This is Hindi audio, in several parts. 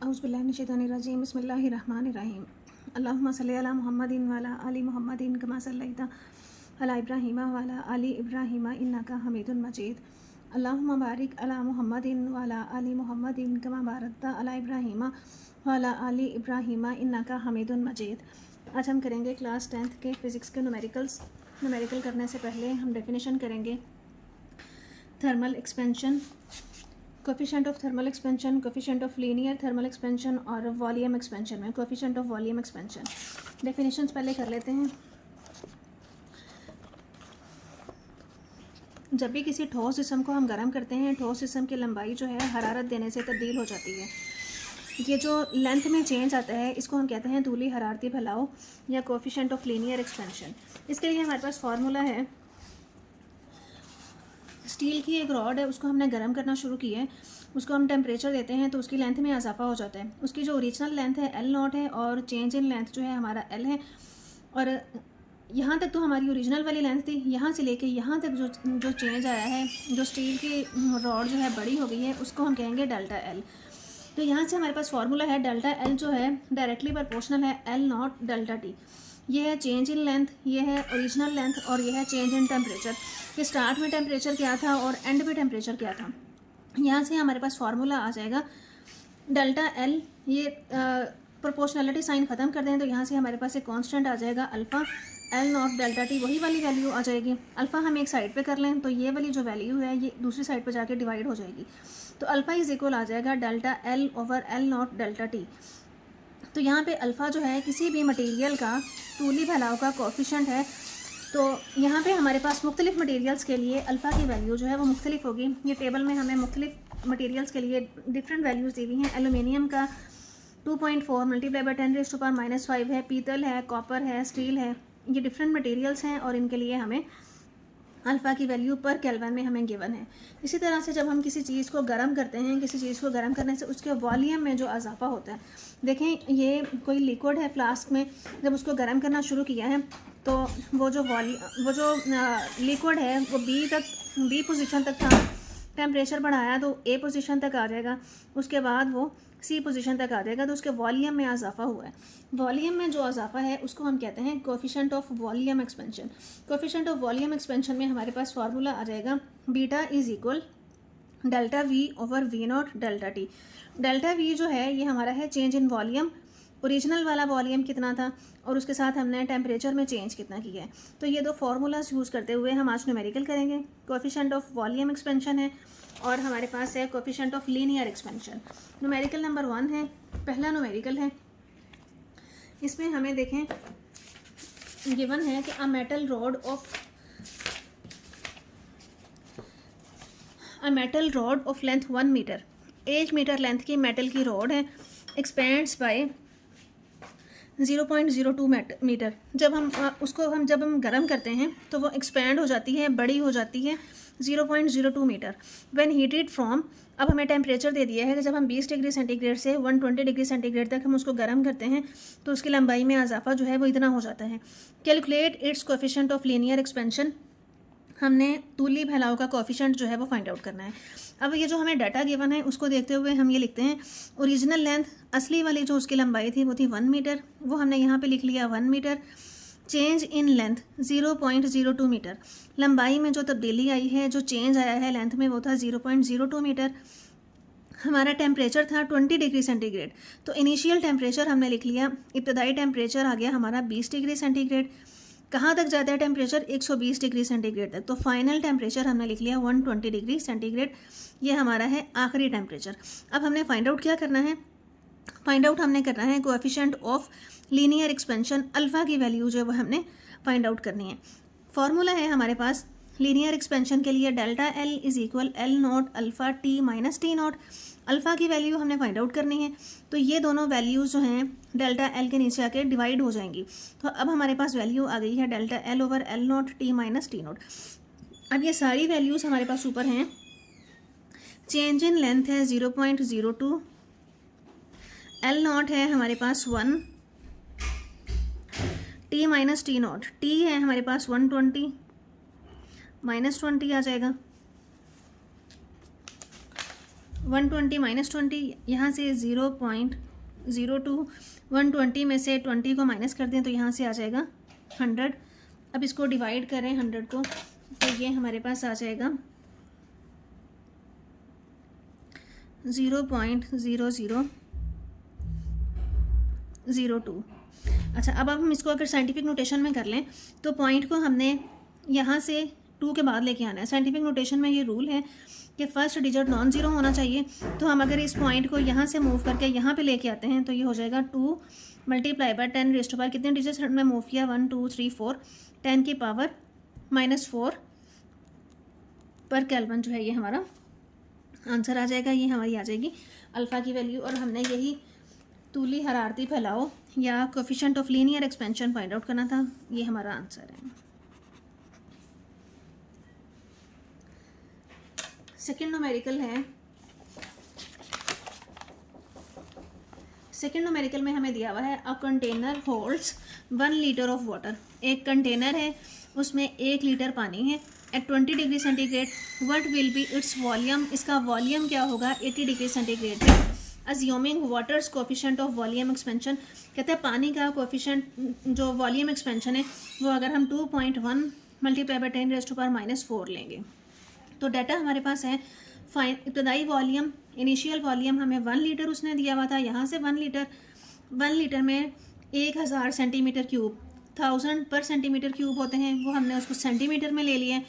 औज़ुबिल्लाहिमिनश्शैतानिर्रजीम बिस्मिल्लाहिर्रहमानिर्रहीम अल्लाहुम्मा सल्लि अला मुहम्मदिन व अला आलि मुहम्मदिन कमा सल्लैता अला इब्राहीम व अला आलि इब्राहीम इन्नका हमीदुन मजीद अल्लाहुम्मा बारिक अला मुहम्मदिन व अला आलि मुहम्मदिन कमा बारकता अला इब्राहीम व अला आलि इब्राहीम इन्नका हमीदुन मजीद। आज हम करेंगे क्लास 10th के फ़िज़िक्स के न्यूमेरिकल करने से पहले हम डेफिनेशन करेंगे thermal expansion, coefficient of thermal expansion, coefficient of linear thermal expansion और वॉल्यूम एक्सपेंशन में coefficient of volume expansion. Definitions पहले कर लेते हैं। जब भी किसी ठोस जिस्म को हम गर्म करते हैं, ठोस जिस्म की लंबाई जो है हरारत देने से तब्दील हो जाती है। ये जो लेंथ में चेंज आता है इसको हम कहते हैं तूली हरारती फैलाव या कोफिशिएंट ऑफ लीनियर एक्सपेंशन। इसके लिए हमारे पास फार्मूला है, स्टील की एक रॉड है, उसको हमने गर्म करना शुरू किया है, उसको हम टेम्परेचर देते हैं तो उसकी लेंथ में इजाफा हो जाता है। उसकी जो ओरिजिनल लेंथ है L0 है और चेंज इन लेंथ जो है हमारा L है। और यहाँ तक तो हमारी ओरिजिनल वाली लेंथ थी, यहाँ से लेके यहाँ तक जो चेंज आया है, जो स्टील की रॉड जो है बड़ी हो गई है, उसको हम कहेंगे डेल्टा L। तो यहाँ से हमारे पास फार्मूला है डेल्टा L जो है डायरेक्टली प्रोपोर्शनल है L0 डेल्टा T। ये है चेंज इन लेंथ, ये है ओरिजिनल लेंथ और ये है चेंज इन टेम्परेचर। कि स्टार्ट में टेम्परेचर क्या था और एंड में टेम्परेचर क्या था। यहाँ से हमारे पास फार्मूला आ जाएगा डेल्टा L। ये प्रोपोर्शनलिटी साइन ख़त्म कर दें तो यहाँ से हमारे पास एक कांस्टेंट आ जाएगा अल्फ़ा L0 डेल्टा T, वही वाली वैल्यू आ जाएगी। अल्फ़ा हम एक साइड पे कर लें तो ये वाली जो वैल्यू है ये दूसरी साइड पे जाके डिवाइड हो जाएगी। तो अल्फ़ा इज इक्वल आ जाएगा delta L over L0 delta T। तो यहाँ पे अल्फ़ा जो है किसी भी मटेरियल का तूली फैलाव का कोफिशिएंट है। तो यहाँ पे हमारे पास मुख्तलिफ मटेरियल्स के लिए अल्फ़ा की वैल्यू जो है वो मुख्तलिफ होगी। ये टेबल में हमें मुख्तलिफ मटेरियल्स के लिए डिफरेंट वैल्यूज़ दी हुई हैं। एलुमिनियम का 2.4 मल्टीप्लाई बाई 10⁻⁵ है, पीतल है, कॉपर है, स्टील है। ये डिफरेंट मटेरियल्स हैं और इनके लिए हमें अल्फ़ा की वैल्यू पर केल्विन में हमें गिवन है। इसी तरह से जब हम किसी चीज़ को गर्म करते हैं, किसी चीज़ को गर्म करने से उसके वॉल्यूम में जो इजाफा होता है, देखें ये कोई लिक्विड है फ्लास्क में, जब उसको गर्म करना शुरू किया है तो वो जो लिक्विड है वो बी पोजीशन तक था, टेम्परेचर बढ़ाया तो ए पोजीशन तक आ जाएगा, उसके बाद वो सी पोजीशन तक आ जाएगा, तो उसके वॉल्यूम में इजाफा हुआ है। वॉल्यूम में जो इजाफा है उसको हम कहते हैं coefficient of volume expansion. Coefficient of volume expansion में हमारे पास फार्मूला आ जाएगा beta is equal delta we over V0 delta T. Delta we जो है ये हमारा है चेंज इन वॉल्यूम, ओरिजिनल वाला वॉल्यूम कितना था और उसके साथ हमने टेम्परेचर में चेंज कितना किया है। तो ये दो फार्मूलाज यूज़ करते हुए हम आज न्यूमेरिकल करेंगे। कोफिशिएंट ऑफ वॉल्यूम एक्सपेंशन है और हमारे पास है coefficient of linear expansion. Numerical number 1 है, पहला न्यूमेरिकल है। इसमें हमें देखें गिवन है कि a metal rod of length 1 metre, 1 metre length की मेटल की रॉड है, एक्सपेंड्स बाय 0.02 मीटर। जब हम गर्म करते हैं तो वो एक्सपैंड हो जाती है, बड़ी हो जाती है 0.02 मीटर। व्हेन हीटेड फ्रॉम, अब हमें टेम्परेचर दे दिया है कि जब हम 20 डिग्री सेंटीग्रेड से 120 डिग्री सेंटीग्रेड तक हम उसको गर्म करते हैं तो उसकी लंबाई में इजाफा जो है वो इतना हो जाता है। Calculate its coefficient of linear expansion, हमने तूली फैलाव का कोफिशिएंट जो है वो फाइंड आउट करना है। अब ये जो हमें डाटा गिवन है उसको देखते हुए हम ये लिखते हैं ओरिजिनल लेंथ, असली वाली जो उसकी लंबाई थी वो थी 1 मीटर, वो हमने यहाँ पे लिख लिया 1 metre. Change in length 0.02 metre, लंबाई में जो तब्दीली आई है, जो चेंज आया है लेंथ में वो था 0.02 मीटर। हमारा टेम्परेचर था 20 डिग्री सेंटीग्रेड, तो इनिशियल टेम्परेचर हमने लिख लिया, इब्तदाई टेम्परेचर आ गया हमारा 20 डिग्री सेंटीग्रेड। कहाँ तक जाता है टेम्परेचर? 120 डिग्री सेंटीग्रेड तक। तो फाइनल टेम्परेचर हमने लिख लिया 120 डिग्री सेंटीग्रेड, ये हमारा है आखिरी टेम्परेचर। अब हमने फाइंड आउट क्या करना है? फाइंड आउट हमने करना है coefficient of linear expansion, alpha की वैल्यू जो है वो हमने फाइंड आउट करनी है। फार्मूला है हमारे पास लीनियर एक्सपेंशन के लिए delta L is equal L0 alpha T minus T0। Alpha की वैल्यू हमने फाइंड आउट करनी है, तो ये दोनों वैल्यूज़ जो हैं डेल्टा L के नीचे आके डिवाइड हो जाएंगी। तो अब हमारे पास वैल्यू आ गई है delta L over L0 T minus T0। अब ये सारी वैल्यूज़ हमारे पास ऊपर हैं। चेंज इन लेंथ है 0.02, L0 है हमारे पास 1, T माइनस T0, T है हमारे पास 120, माइनस 20 आ जाएगा। 120 माइनस 20, यहाँ से 0.02, 120 में से 20 को माइनस कर दें तो यहाँ से आ जाएगा 100। अब इसको डिवाइड करें 100 को, तो ये हमारे पास आ जाएगा 0.0002। अच्छा, अब हम इसको अगर साइंटिफिक नोटेशन में कर लें तो पॉइंट को हमने यहाँ से 2 के बाद लेके आना है। साइंटिफिक नोटेशन में ये रूल है कि फर्स्ट डिजिट नॉन ज़ीरो होना चाहिए। तो हम अगर इस पॉइंट को यहाँ से मूव करके यहाँ पे लेके आते हैं तो ये हो जाएगा 2 multiply by 10 raised to power, कितने डिजिट्स में मूव किया, 1 2 3 4, 10 की पावर -4 पर केल्विन जो है ये हमारा आंसर आ जाएगा। ये हमारी आ जाएगी अल्फ़ा की वैल्यू, और हमने यही तूली हरारती फैलाव या coefficient of linear expansion find out करना था। ये हमारा आंसर है। सेकेंड न्यूमेरिकल है, सेकेंड न्यूमेरिकल में हमें दिया हुआ है a container holds 1 litre of water. एक कंटेनर है, उसमें 1 लीटर पानी है at 20 degree centigrade, what will be its volume, इसका वॉल्यूम क्या होगा 80 डिग्री सेंटीग्रेड पे, assuming water's coefficient of volume expansion. कहते हैं पानी का कोफिशिएंट जो वॉल्यूम एक्सपेंशन है वो अगर हम 2.1 multiply by 10 raised to power -4 लेंगे तो डाटा हमारे पास है। इब्तदाई वॉल्यूम, इनिशियल वॉल्यूम हमें 1 लीटर उसने दिया हुआ था, यहाँ से 1 लीटर में 1000 सेंटीमीटर क्यूब, 1000 पर सेंटीमीटर क्यूब होते हैं, वो हमने उसको सेंटीमीटर में ले लिया है।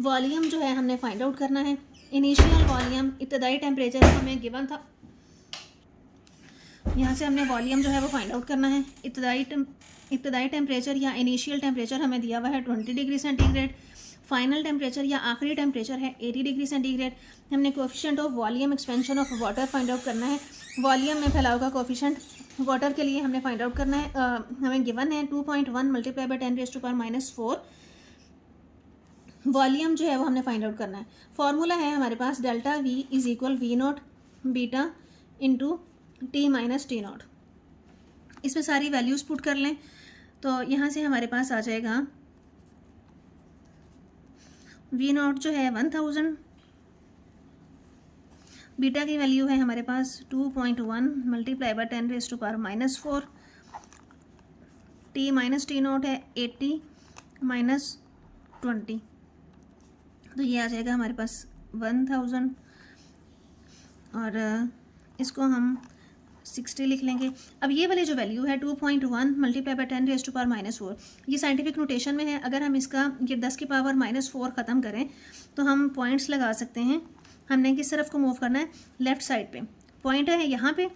वॉल्यूम जो है हमने फाइंड आउट करना है। इनिशियल वॉल्यूम, इब्तदाई टेम्परेचर हमें गिवन था, यहाँ से हमने वॉल्यूम जो है वो फाइंड आउट करना है। इब्तदाई टेम्परेचर या इनिशियल टेम्परेचर हमें दिया हुआ है 20 डिग्री सेंटीग्रेड, फाइनल टेम्परेचर या आखिरी टेम्परेचर है 80 डिग्री सेंटीग्रेड। हमने coefficient of volume expansion of water find out करना है। वॉल्यूम में फैलाव का कोफिशिएंट वाटर के लिए हमने फाइंड आउट करना है, हमें गिवन है 2.1 multiply by 10 raised to power -4। Volume जो है वो हमने फाइंड आउट करना है। फॉर्मूला है हमारे पास delta V is equal V0 beta into T minus T0। इसमें सारी वैल्यूज़ पुट कर लें तो यहाँ से हमारे पास आ जाएगा V0 जो है 1000, बीटा की वैल्यू है हमारे पास 2.1 multiply by 10 raised to power -4, T minus T0 है 80 माइनस 20, तो ये आ जाएगा हमारे पास 1000, और इसको हम 60 लिख लेंगे। अब ये वाली जो वैल्यू है 2.1 multiply by 10 raised to power -4, ये साइंटिफिक नोटेशन में है। अगर हम इसका ये 10 की पावर -4 ख़त्म करें तो हम पॉइंट्स लगा सकते हैं। हमने किस तरफ को मूव करना है, लेफ़्ट साइड पे। पॉइंट है यहाँ पे,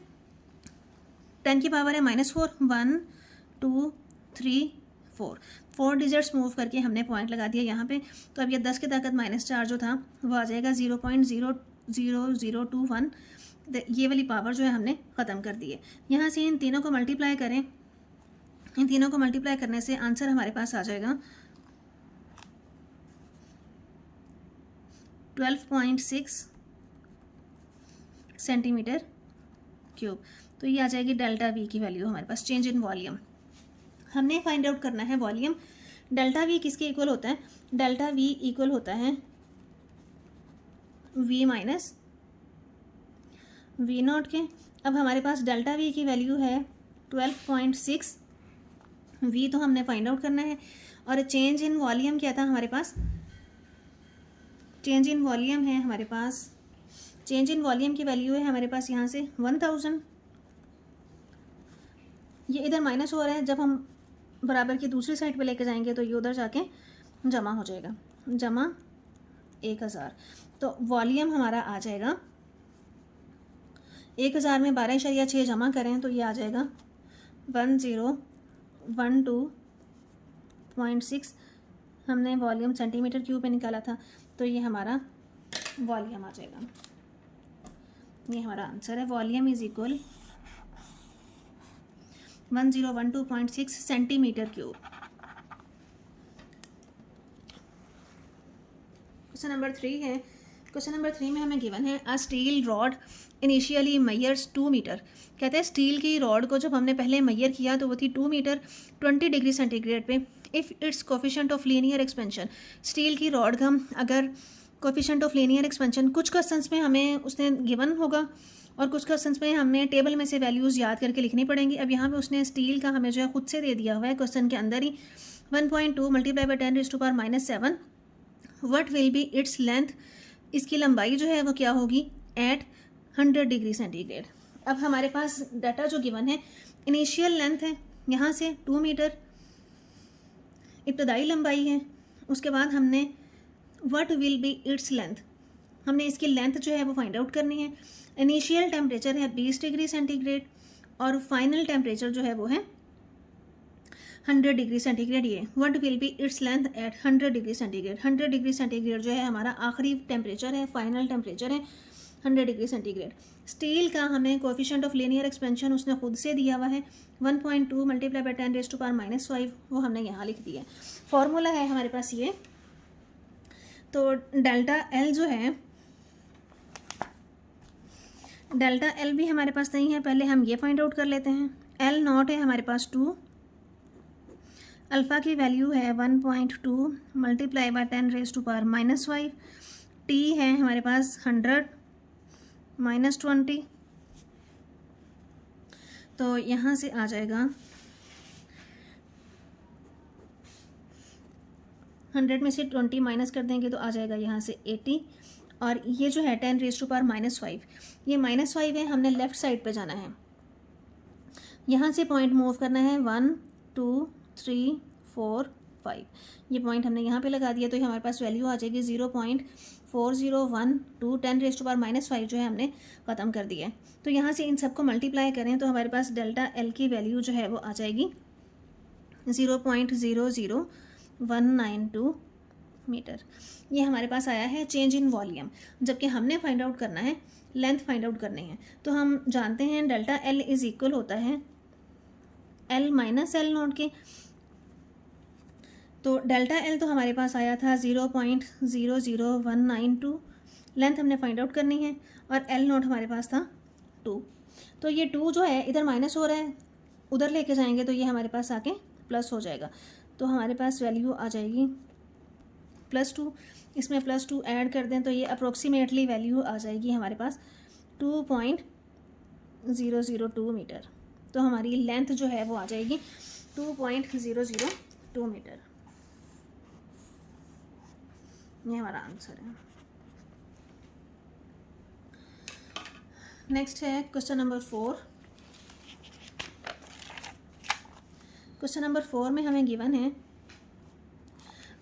10 की पावर है -4, 1 2 3 4, 4 डिजिट्स मूव करके हमने पॉइंट लगा दिया यहाँ पे। तो अब ये 10 की ताकत -4 जो था वो आ जाएगा 0.00021। ये वाली पावर जो है हमने ख़त्म कर दी है। यहाँ से इन तीनों को मल्टीप्लाई करें, इन तीनों को मल्टीप्लाई करने से आंसर हमारे पास आ जाएगा 12.6 सेंटीमीटर क्यूब। तो ये आ जाएगी डेल्टा V की वैल्यू हमारे पास, चेंज इन वॉल्यूम। हमने फाइंड आउट करना है वॉल्यूम। डेल्टा V किसके इक्वल होता है, डेल्टा V इक्वल होता है V माइनस V0 के। अब हमारे पास डेल्टा V की वैल्यू है 12.6, V तो हमने फाइंड आउट करना है, और चेंज इन वॉल्यूम क्या था हमारे पास, चेंज इन वॉल्यूम है हमारे पास, चेंज इन वॉल्यूम की वैल्यू है हमारे पास यहाँ से 1000। ये इधर माइनस हो रहा है, जब हम बराबर की दूसरी साइड पे लेके जाएंगे तो ये उधर जाके जमा हो जाएगा, जमा 1000। तो वॉल्यूम हमारा आ जाएगा 1000 में 12.6 जमा करें तो ये आ जाएगा 1012.6। हमने वॉल्यूम सेंटीमीटर क्यूब में निकाला था, तो ये हमारा वॉल्यूम आ जाएगा। ये हमारा आंसर है, volume is equal 1012.6 centimetre cube. Question number 3 है। क्वेश्चन नंबर 3 में हमें गिवन है a steel rod initially measures 2 metre. कहते हैं स्टील की रॉड को जब हमने पहले मेयर किया तो वो थी 2 मीटर 20 डिग्री सेंटीग्रेड पे। If it's coefficient of linear expansion, steel की रॉड का अगर कोफिशिएंट ऑफ लीनियर एक्सपेंशन, कुछ क्वेश्चंस में हमें उसने गिवन होगा और कुछ क्वेश्चंस में हमें टेबल में से वैल्यूज़ याद करके लिखनी पड़ेंगी। अब यहाँ पे उसने स्टील का हमें जो है खुद से दे दिया हुआ है क्वेश्चन के अंदर ही 1.2 multiply by 10⁻⁻⁷ what will be its length, इसकी लंबाई जो है वो क्या होगी एट 100 डिग्री सेंटीग्रेड। अब हमारे पास डाटा जो गिवन है, इनिशियल लेंथ है यहाँ से 2 मीटर इब्तदाई लंबाई है, उसके बाद हमने what will be its length, हमने इसकी लेंथ जो है वो फाइंड आउट करनी है। इनिशियल टेम्परेचर है 20 डिग्री सेंटीग्रेड और फाइनल टेम्परेचर जो है वो है 100 डिग्री सेंटीग्रेड। ये what will be its length at 100 degree centigrade. 100 degree centigrade जो है हमारा आखिरी टेम्परेचर है, फाइनल टेम्परेचर है 100 डिग्री सेंटीग्रेड। स्टील का हमें कोएफिशिएंट ऑफ लीनियर एक्सपेंशन उसने खुद से दिया हुआ है 1.2 मल्टीप्लाई बाई 10⁻⁻⁵, वो हमने यहाँ लिख दिया है। फॉर्मूला है हमारे पास ये, तो डेल्टा एल जो है, डेल्टा एल भी हमारे पास नहीं है, पहले हम ये फाइंड आउट कर लेते हैं। एल नॉट है हमारे पास 2, अल्फ़ा की वैल्यू है 1.2 मल्टीप्लाई बाई 10⁻⁻⁵, टी है हमारे पास 100 -20, तो यहाँ से आ जाएगा 100 में से 20 माइनस कर देंगे तो आ जाएगा यहाँ से 80, और ये जो है 10⁻⁻⁵, ये -5 है, हमने लेफ़्ट साइड पे जाना है। यहाँ से पॉइंट मूव करना है 1 2 3 4 5, ये पॉइंट हमने यहाँ पे लगा दिया, तो ये हमारे पास वैल्यू आ जाएगी 0.4012 10⁻⁻5 जो है हमने ख़त्म कर दिया है। तो यहाँ से इन सबको मल्टीप्लाई करें तो हमारे पास डेल्टा एल की वैल्यू जो है वो आ जाएगी 0.00192 मीटर। ये हमारे पास आया है चेंज इन वॉल्यूम, जबकि हमने फाइंड आउट करना है लेंथ फाइंड आउट करनी है। तो हम जानते हैं डेल्टा एल इज इक्वल होता है एल माइनस एल नॉट के, तो डेल्टा एल तो हमारे पास आया था 0.00192, लेंथ हमने फाइंड आउट करनी है, और एल नॉट हमारे पास था 2। तो ये 2 जो है इधर माइनस हो रहा है, उधर लेके जाएंगे तो ये हमारे पास आके प्लस हो जाएगा, तो हमारे पास वैल्यू आ जाएगी +2। इसमें +2 ऐड कर दें तो ये अप्रोक्सीमेटली वैल्यू आ जाएगी हमारे पास 2.002 मीटर। तो हमारी लेंथ जो है वो आ जाएगी 2.002 मीटर। ये हमारा आंसर है। नेक्स्ट है क्वेश्चन नंबर 4। क्वेश्चन नंबर 4 में हमें गिवन है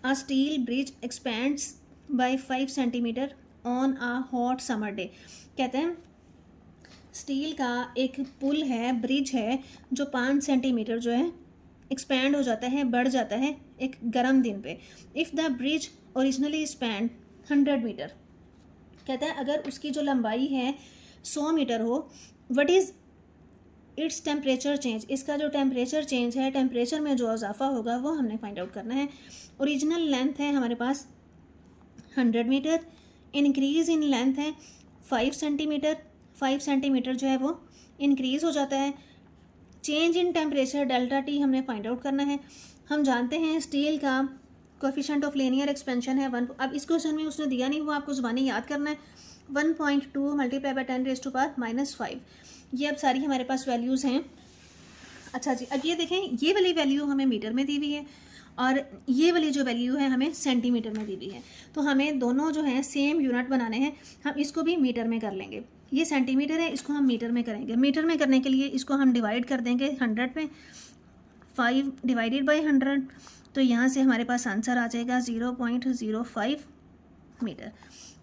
a steel bridge expands by 5 centimetre on a hot summer day. कहते हैं स्टील का एक पुल है, ब्रिज है, जो 5 सेंटीमीटर जो है एक्सपैंड हो जाता है, बढ़ जाता है एक गर्म दिन पे। If the bridge originally span 100 metre, कहता है अगर उसकी जो लंबाई है 100 मीटर हो, what is its temperature change, इसका जो टेम्परेचर चेंज है, टेम्परेचर में जो इजाफा होगा वो हमने फाइंड आउट करना है। ओरिजिनल लेंथ है हमारे पास 100 मीटर, इंक्रीज़ इन लेंथ है 5 सेंटीमीटर, 5 सेंटीमीटर जो है वो इंक्रीज़ हो जाता है। Change in temperature delta T हमने फाइंड आउट करना है। हम जानते हैं स्टील का कोएफिशिएंट ऑफ लीनियर एक्सपेंशन है 1। अब इस क्वेश्चन में उसने दिया नहीं, वो आपको ज़ुबानी याद करना है। 1.2 मल्टीप्लाई बाई 10⁻⁵। ये अब सारी हमारे पास वैल्यूज़ हैं। अच्छा जी, अब ये देखें, ये वाली वैल्यू हमें मीटर में दी हुई है और ये वाली जो वैल्यू है हमें सेंटीमीटर में दी हुई है। तो हमें दोनों जो हैं सेम यूनिट बनाने हैं, हम इसको भी मीटर में कर लेंगे। ये सेंटीमीटर है, इसको हम मीटर में करेंगे। मीटर में करने के लिए इसको हम डिवाइड कर देंगे 100 पे, 5 डिवाइडेड बाई 100, तो यहाँ से हमारे पास आंसर आ जाएगा 0.05 मीटर।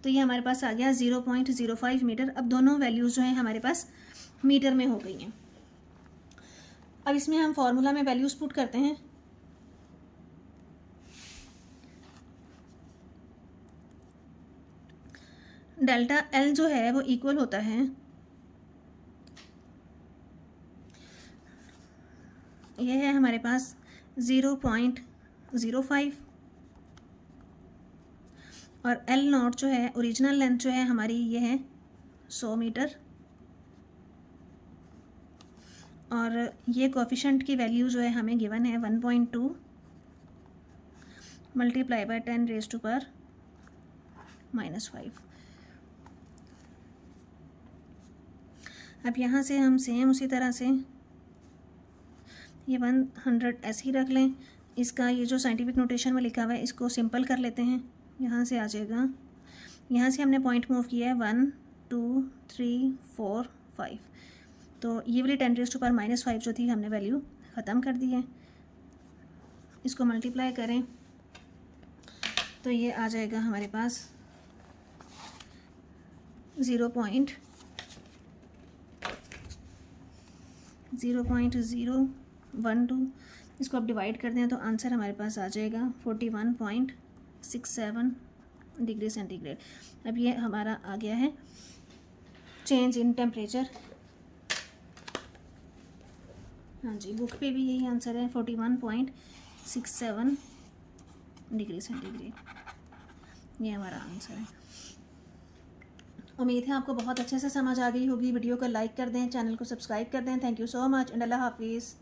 तो ये हमारे पास आ गया 0.05 मीटर। अब दोनों वैल्यूज़ जो हैं हमारे पास मीटर में हो गई हैं। अब इसमें हम फॉर्मूला में वैल्यूज़ पुट करते हैं। डेल्टा एल जो है वो इक्वल होता है, ये है हमारे पास 0.05, और एल नॉट जो है ओरिजिनल लेंथ जो है हमारी ये है 100 मीटर, और ये कोएफिशिएंट की वैल्यू जो है हमें गिवन है 1.2 मल्टीप्लाई बाय 10⁻⁻⁴। -5। अब यहाँ से हम सेम उसी तरह से ये 100 ऐसे ही रख लें। इसका ये जो साइंटिफिक नोटेशन में लिखा हुआ है इसको सिंपल कर लेते हैं। यहाँ से आ जाएगा, यहाँ से हमने पॉइंट मूव किया है 1 2 3 4 5, तो ये वाली 10⁻⁻5 जो थी हमने वैल्यू ख़त्म कर दी है। इसको मल्टीप्लाई करें तो ये आ जाएगा हमारे पास 0.012। इसको आप डिवाइड कर दें तो आंसर हमारे पास आ जाएगा 41.67 डिग्री सेंटीग्रेड। अब ये हमारा आ गया है चेंज इन टेम्परेचर। हाँ जी, बुक पे भी यही आंसर है 41.67 डिग्री सेंटीग्रेड, ये हमारा आंसर है। उम्मीद है आपको बहुत अच्छे से समझ आ गई होगी। वीडियो को लाइक कर दें, चैनल को सब्सक्राइब कर दें। Thank you so much and अल्लाह हाफिज़।